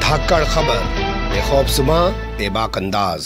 धाकड़ खबर, बेखौफजुमा बेबाक अंदाज।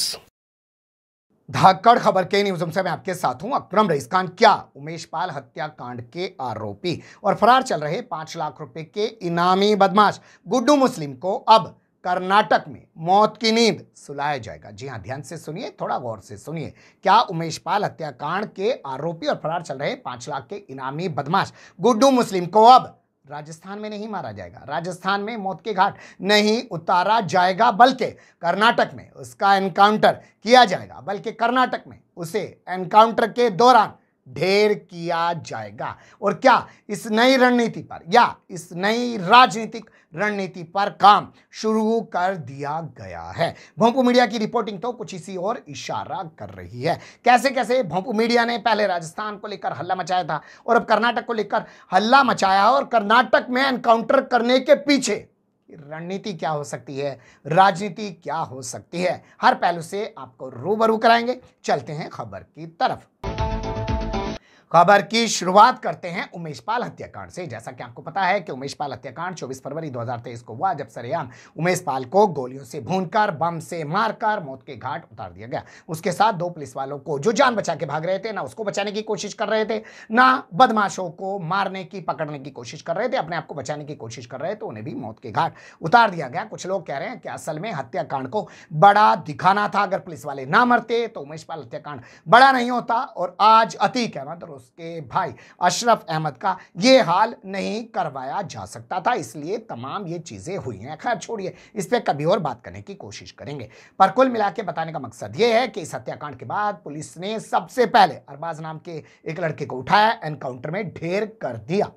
धाकड़ खबर के न्यूज़ रूम से मैं आपके साथ हूं अकरम रईस खान। क्या उमेश पाल हत्याकांड के आरोपी और फरार चल रहे 5 लाख रुपए के इनामी बदमाश गुड्डू मुस्लिम को अब कर्नाटक में मौत की नींद सुलाया जाएगा? जी हां, ध्यान से सुनिए, थोड़ा गौर से सुनिए। क्या उमेश पाल हत्याकांड के आरोपी और फरार चल रहे 5 लाख के इनामी बदमाश गुड्डू मुस्लिम को अब राजस्थान में नहीं मारा जाएगा, राजस्थान में मौत के घाट नहीं उतारा जाएगा, बल्कि कर्नाटक में उसका एनकाउंटर किया जाएगा, बल्कि कर्नाटक में उसे एनकाउंटर के दौरान ढेर किया जाएगा। और क्या इस नई रणनीति पर या इस नई राजनीतिक रणनीति पर काम शुरू कर दिया गया है? भोंपू मीडिया की रिपोर्टिंग तो कुछ इसी और इशारा कर रही है। कैसे कैसे भोंपू मीडिया ने पहले राजस्थान को लेकर हल्ला मचाया था और अब कर्नाटक को लेकर हल्ला मचाया, और कर्नाटक में एनकाउंटर करने के पीछे रणनीति क्या हो सकती है, राजनीति क्या हो सकती है, हर पहलू से आपको रूबरू कराएंगे। चलते हैं खबर की तरफ। खबर की शुरुआत करते हैं उमेश पाल हत्याकांड से। जैसा कि आपको पता है कि उमेश पाल हत्याकांड 24 फरवरी 2023 को हुआ, जब सरेआम उमेश पाल को गोलियों से भूनकर, बम से मारकर मौत के घाट उतार दिया गया। उसके साथ 2 पुलिस वालों को जो जान बचा के भाग रहे थे, ना उसको बचाने की कोशिश कर रहे थे, ना बदमाशों को मारने की, पकड़ने की कोशिश कर रहे थे, अपने आप को बचाने की कोशिश कर रहे थे, उन्हें भी मौत के घाट उतार दिया गया। कुछ लोग कह रहे हैं कि असल में हत्याकांड को बड़ा दिखाना था, अगर पुलिस वाले ना मरते तो उमेश पाल हत्याकांड बड़ा नहीं होता और आज अतीक अहमद और उसके भाई अशरफ अहमद का यह हाल नहीं करवाया जा सकता था, इसलिए तमाम ये चीजें हुई हैं। खैर छोड़िए, इस पे कभी और बात करने की कोशिश करेंगे। पर कुल मिला के बताने का मकसद यह है कि इस हत्याकांड के बाद पुलिस ने सबसे पहले अरबाज नाम के एक लड़के को उठाया, एनकाउंटर में ढेर कर दिया,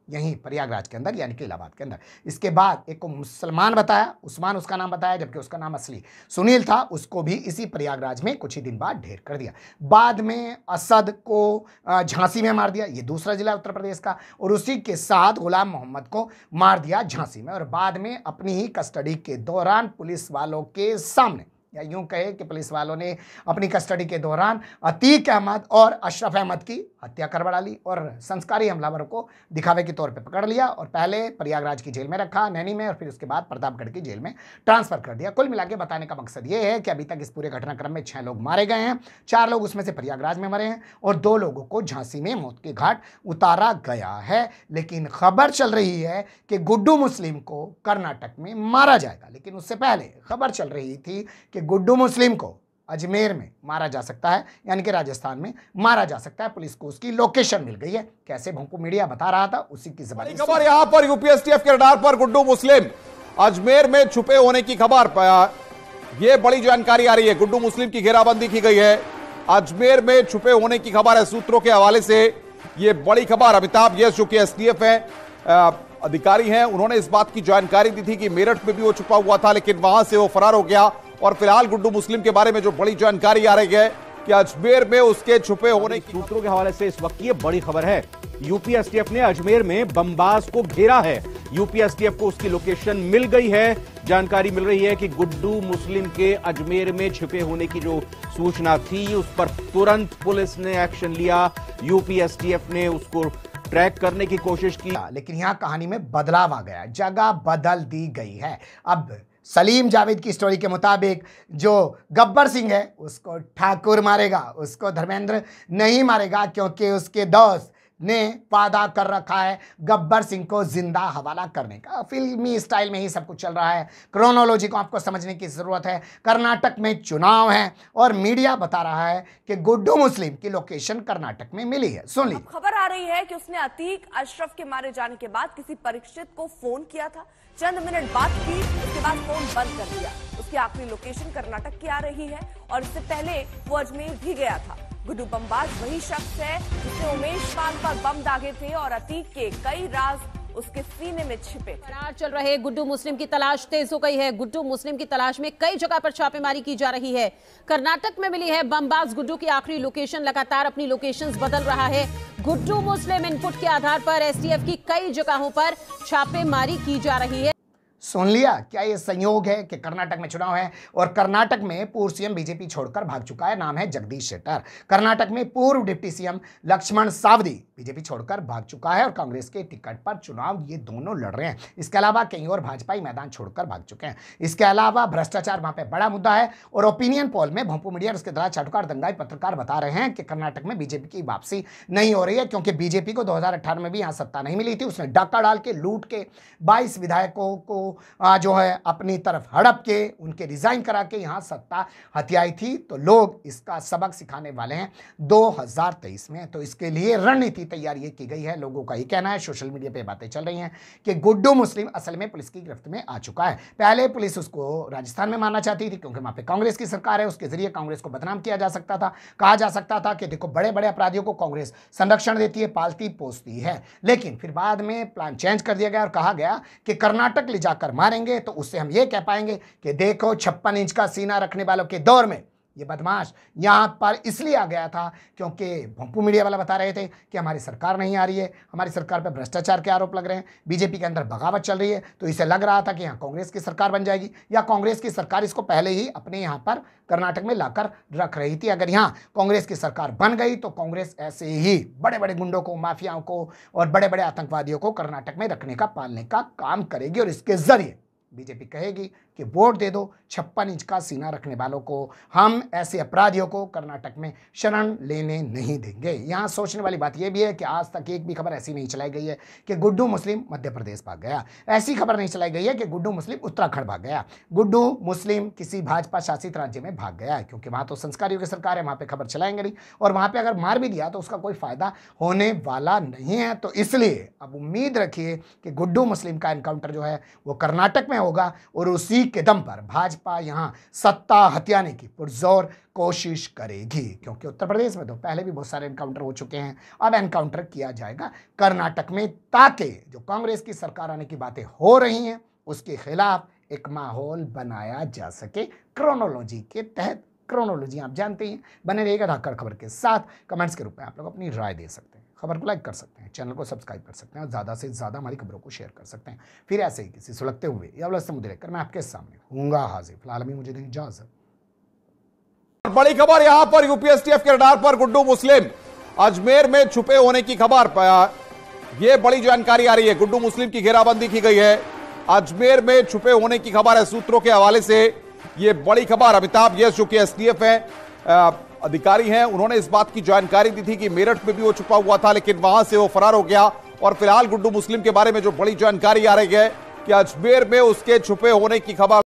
यहीं प्रयागराज के अंदर, यानी कि इलाहाबाद के अंदर। इसके बाद एक को मुसलमान बताया, उस्मान उसका नाम बताया, जबकि उसका नाम असली सुनील था, उसको भी इसी प्रयागराज में कुछ ही दिन बाद ढेर कर दिया। बाद में असद को झांसी में मार दिया, ये दूसरा जिला उत्तर प्रदेश का, और उसी के साथ गुलाम मोहम्मद को मार दिया झांसी में। और बाद में अपनी ही कस्टडी के दौरान पुलिस वालों के सामने, या यूं कहे कि पुलिस वालों ने अपनी कस्टडी के दौरान अतीक अहमद और अशरफ अहमद की हत्या कर बढ़ा ली और संस्कारी हमलावरों को दिखावे के तौर पे पकड़ लिया और पहले प्रयागराज की जेल में रखा, नैनी में, और फिर उसके बाद प्रतापगढ़ की जेल में ट्रांसफर कर दिया। कुल मिला के बताने का मकसद ये है कि अभी तक इस पूरे घटनाक्रम में 6 लोग मारे गए हैं, 4 लोग उसमें से प्रयागराज में मरे हैं और 2 लोगों को झांसी में मौत के घाट उतारा गया है। लेकिन खबर चल रही है कि गुड्डू मुस्लिम को कर्नाटक में मारा जाएगा, लेकिन उससे पहले खबर चल रही थी कि गुड्डू मुस्लिम को अजमेर में मारा जा सकता है, यानी कि राजस्थान में मारा जा सकता है। पुलिस को उसकी लोकेशन मिल गई है। कैसे भोंपू मीडिया बता रहा था, उसी की जबानी खबर यहां पर यूपीएसटीएफ के रडार पर गुड्डू मुस्लिम अजमेर में छुपे होने की खबर, यह बड़ी जानकारी आ रही है। गुड्डू मुस्लिम की घेराबंदी की गई है, अजमेर में छुपे होने की खबर है। सूत्रों के हवाले से यह बड़ी खबर, अमिताभ यस जो कि एसटीएफ है अधिकारी हैं, उन्होंने इस बात की जानकारी दी थी कि मेरठ में भी वो छुपा हुआ था, लेकिन वहां से वो फरार हो गया। और फिलहाल गुड्डू मुस्लिम के बारे में जो बड़ी जानकारी आ रही है कि अजमेर में उसके छुपे होने की, सूत्रों के हवाले से इस वक्त ये बड़ी खबर है। यूपीएसटीएफ ने अजमेर में बमबाज को घेरा है, यूपीएसटीएफ को उसकी लोकेशन मिल गई है। जानकारी मिल रही है कि गुड्डू मुस्लिम के अजमेर में छिपे होने की जो सूचना थी, उस पर तुरंत पुलिस ने एक्शन लिया, यूपीएसटीएफ ने उसको ट्रैक करने की कोशिश की। लेकिन यहां कहानी में बदलाव आ गया, जगह बदल दी गई है। अब सलीम जावेद की स्टोरी के मुताबिक जो गब्बर सिंह है उसको ठाकुर मारेगा, उसको धर्मेंद्र नहीं मारेगा, क्योंकि उसके दोस्त ने वादा कर रखा है गब्बर सिंह को जिंदा हवाला करने का। फिल्मी स्टाइल में ही सब कुछ चल रहा है। क्रोनोलॉजी को आपको समझने की जरूरत है। कर्नाटक में चुनाव है और मीडिया बता रहा है कि गुड्डू मुस्लिम की लोकेशन कर्नाटक में मिली है। सुन लीजिए। खबर आ रही है कि उसने अतीक अशरफ के मारे जाने के बाद किसी परीक्षित को फोन किया था, चंद मिनट बात की, उसके बाद फोन बंद कर दिया। उसकी आखिरी लोकेशन कर्नाटक की आ रही है और इससे पहले वो अजमेर भी गया था। गुड्डू बमबाज वही शख्स है जिसने उमेश पाल पर बम दागे थे और अतीक के कई राज उसके सीने में छिपे थे। फरार चल रहे गुड्डू मुस्लिम की तलाश तेज हो गई है। गुड्डू मुस्लिम की तलाश में कई जगह पर छापेमारी की जा रही है। कर्नाटक में मिली है बमबाज गुड्डू की आखिरी लोकेशन, लगातार अपनी लोकेशंस बदल रहा है। गुड्डू मुस्लिम इनपुट के आधार पर एसटीएफ की कई जगहों पर छापेमारी की जा रही है। सुन लिया, क्या ये संयोग है कि कर्नाटक में चुनाव है और कर्नाटक में पूर्व सीएम बीजेपी छोड़कर भाग चुका है। नाम है जगदीश शेट्टर। कर्नाटक में पूर्व deputy CM Laxman Savadi BJP छोड़कर भाग चुका है और कांग्रेस के टिकट पर चुनाव ये दोनों लड़ रहे हैं। इसके अलावा कई और भाजपाई मैदान छोड़कर भाग चुके हैं। इसके अलावा भ्रष्टाचार वहां पर बड़ा मुद्दा है और ओपिनियन पोल में भोंपू मीडिया और उसके दलाल चाटुकार दंगाई पत्रकार बता रहे हैं कि कर्नाटक में बीजेपी की वापसी नहीं हो रही है, क्योंकि बीजेपी को 2018 में भी यहां सत्ता नहीं मिली थी। उसने डाका डाल के लूट के 22 विधायकों को जो है अपनी तरफ हड़प के उनके रिजाइन करा के यहां सत्ता हथियाई थी। तो लोग इसका सबक सिखाने वाले हैं 2023 में। तो इसके लिए रणनीति तैयार ये की गई है। लोगों का ये कहना है, सोशल मीडिया पे बातें चल रही हैं कि गुड्डू मुस्लिम असल में पुलिस की गिरफ्त में आ चुका है। पहले पुलिस उसको राजस्थान में मारना चाहती थी क्योंकि वहां पे कांग्रेस की सरकार है, उसके जरिए कांग्रेस को बदनाम किया जा सकता था। कहा जा सकता था कि देखो बड़े बड़े अपराधियों को कांग्रेस संरक्षण देती है, पालती पोसती है। लेकिन फिर बाद में प्लान चेंज कर दिया गया और कहा गया कि कर्नाटक ले जाकर मारेंगे तो उससे हम ये कह पाएंगे कि देखो 56 इंच का सीना रखने वालों के दौर में ये बदमाश यहां पर इसलिए आ गया था क्योंकि भोंपू मीडिया वाला बता रहे थे कि हमारी सरकार नहीं आ रही है, हमारी सरकार पर भ्रष्टाचार के आरोप लग रहे हैं, बीजेपी के अंदर बगावत चल रही है। तो इसे लग रहा था कि यहाँ कांग्रेस की सरकार बन जाएगी या कांग्रेस की सरकार इसको पहले ही अपने यहाँ पर कर्नाटक में लाकर रख रही थी। अगर यहाँ कांग्रेस की सरकार बन गई तो कांग्रेस ऐसे ही बड़े बड़े गुंडों को, माफियाओं को और बड़े बड़े आतंकवादियों को कर्नाटक में रखने का, पालने का काम करेगी और इसके जरिए बीजेपी कहेगी कि वोट दे दो 56 इंच का सीना रखने वालों को, हम ऐसे अपराधियों को कर्नाटक में शरण लेने नहीं देंगे। यहाँ सोचने वाली बात यह भी है कि आज तक एक भी खबर ऐसी नहीं चलाई गई है कि गुड्डू मुस्लिम मध्य प्रदेश भाग गया। ऐसी खबर नहीं चलाई गई है कि गुड्डू मुस्लिम उत्तराखंड भाग गया, गुड्डू मुस्लिम किसी भाजपा शासित राज्य में भाग गया है, क्योंकि वहां तो संस्कारियों की सरकार है, वहां पर खबर चलाएंगे नहीं और वहां पर अगर मार भी दिया तो उसका कोई फायदा होने वाला नहीं है। तो इसलिए अब उम्मीद रखिए कि गुड्डू मुस्लिम का एनकाउंटर जो है वो कर्नाटक में होगा और उसी के दम पर भाजपा यहां सत्ता हथियाने की पुरजोर कोशिश करेगी, क्योंकि उत्तर प्रदेश में तो पहले भी बहुत सारे एनकाउंटर हो चुके हैं। अब एनकाउंटर किया जाएगा कर्नाटक में ताकि जो कांग्रेस की सरकार आने की बातें हो रही हैं उसके खिलाफ एक माहौल बनाया जा सके क्रोनोलॉजी के तहत। क्रोनोलॉजी आप जानते हैं। बने रहिएगा धाकड़ खबर के साथ। कमेंट्स के रूप में आप लोग अपनी राय दे सकते हैं, खबर को लाइक कर सकते हैं, चैनल को सब्सक्राइब कर सकते हैं और ज़्यादा से ज़्यादा हमारी खबरों को शेयर कर सकते हैं। फिर ऐसे ही किसी सुलगते हुए या उलझते मुद्दे लेकर मैं आपके सामने हूँगा हाजिर। फिलहाल अभी मुझे दें इजाजत। बड़ी खबर यहां पर यूपीएसटीएफ के रडार पर गुड्डू मुस्लिम अजमेर में छुपे होने की खबर, यह बड़ी जानकारी आ रही है। गुड्डू मुस्लिम की घेराबंदी की गई है, अजमेर में छुपे होने की खबर है। सूत्रों के हवाले से यह बड़ी खबर। अमिताभ यश जो कि एसटीएफ है अधिकारी हैं, उन्होंने इस बात की जानकारी दी थी कि मेरठ में भी वो छुपा हुआ था, लेकिन वहां से वो फरार हो गया। और फिलहाल गुड्डू मुस्लिम के बारे में जो बड़ी जानकारी आ रही है कि अजमेर में उसके छुपे होने की खबर